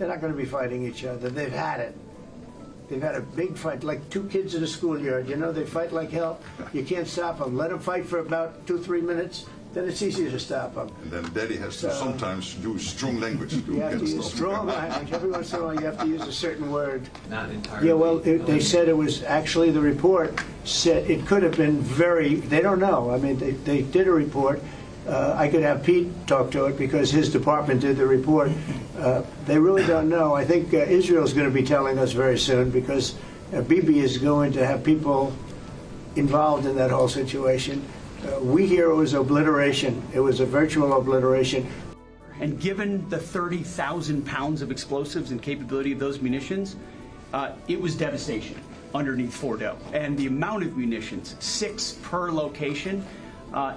They're not going to be fighting each other. They've had it. They've had a big fight, like two kids in a schoolyard. You know, they fight like hell. You can't stop them. Let them fight for about 2-3 minutes. Then it's easier to stop them. And then Daddy has to sometimes use strong language. You have to use strong language. Every once in a while you have to use a certain word. Not entirely. Yeah, well, they said it was actually, the report said it could have been they don't know. I mean, they did a report. I could have Pete talk to it because his department did the report. They really don't know. I think Israel's going to be telling us very soon because Bibi is going to have people involved in that whole situation. We hear it was obliteration. It was a virtual obliteration. And given the 30,000 pounds of explosives and capability of those munitions, it was devastation underneath Fordo. And the amount of munitions, 6 per location,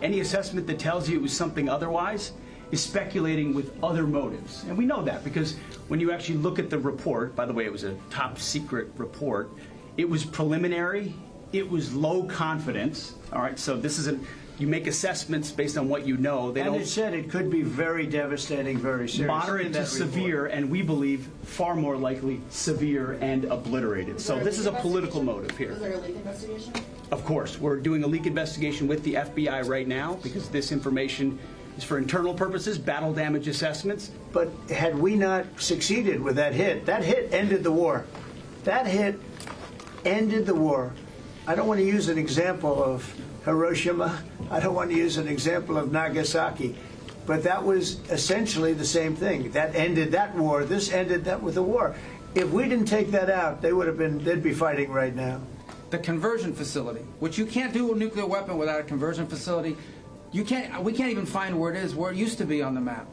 any assessment that tells you it was something otherwise is speculating with other motives. And we know that because when you actually look at the report, by the way, it was a top secret report, it was preliminary, it was low confidence. All right, so this isn't, you make assessments based on what you know. And it said it could be very devastating, very serious. Moderate to severe, and we believe far more likely severe and obliterated. So this is a political motive here. Was there a leak investigation? Of course, we're doing a leak investigation with the FBI right now because this information is for internal purposes, battle damage assessments. But had we not succeeded with that hit ended the war. That hit ended the war. I don't want to use an example of Hiroshima. I don't want to use an example of Nagasaki. But that was essentially the same thing. That ended that war. This ended that with the war. If we didn't take that out, they'd be fighting right now. The conversion facility, which you can't do a nuclear weapon without a conversion facility. We can't even find where it is, where it used to be on the map.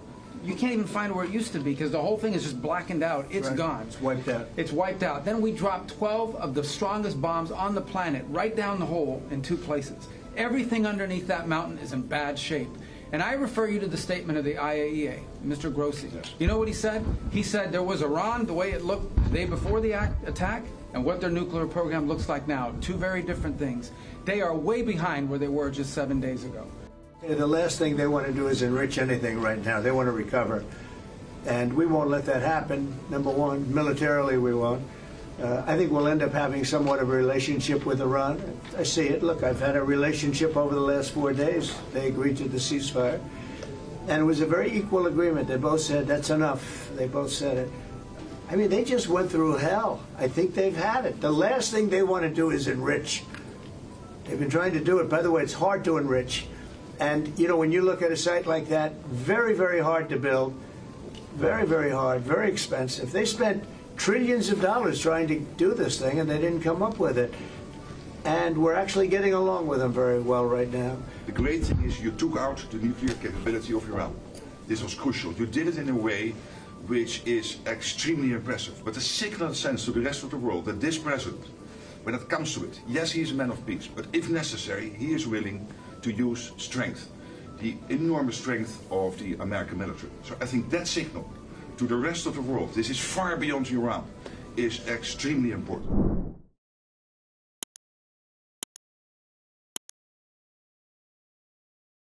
You can't even find where it used to be because the whole thing is just blackened out. It's right. gone. It's wiped out. It's wiped out. Then we dropped 12 of the strongest bombs on the planet right down the hole in 2 places. Everything underneath that mountain is in bad shape. And I refer you to the statement of the IAEA, Mr. Grossi. You know what he said? He said there was Iran, the way it looked the day before the attack, and what their nuclear program looks like now. 2 very different things. They are way behind where they were just 7 days ago. The last thing they want to do is enrich anything right now. They want to recover. And we won't let that happen, number one. Militarily, we won't. I think we'll end up having somewhat of a relationship with Iran. I see it. Look, I've had a relationship over the last 4 days. They agreed to the ceasefire. And it was a very equal agreement. They both said, that's enough. They both said it. I mean, they just went through hell. I think they've had it. The last thing they want to do is enrich. They've been trying to do it. By the way, it's hard to enrich. And, you know, when you look at a site like that, very, very hard to build, very, very hard, very expensive. They spent trillions of dollars trying to do this thing, and they didn't come up with it. And we're actually getting along with them very well right now. The great thing is you took out the nuclear capability of Iran. This was crucial. You did it in a way which is extremely impressive. But the signal sends to the rest of the world that this president, when it comes to it, yes, he's a man of peace, but if necessary, he is willing to use strength, the enormous strength of the American military. So I think that signal to the rest of the world, this is far beyond Iran, is extremely important.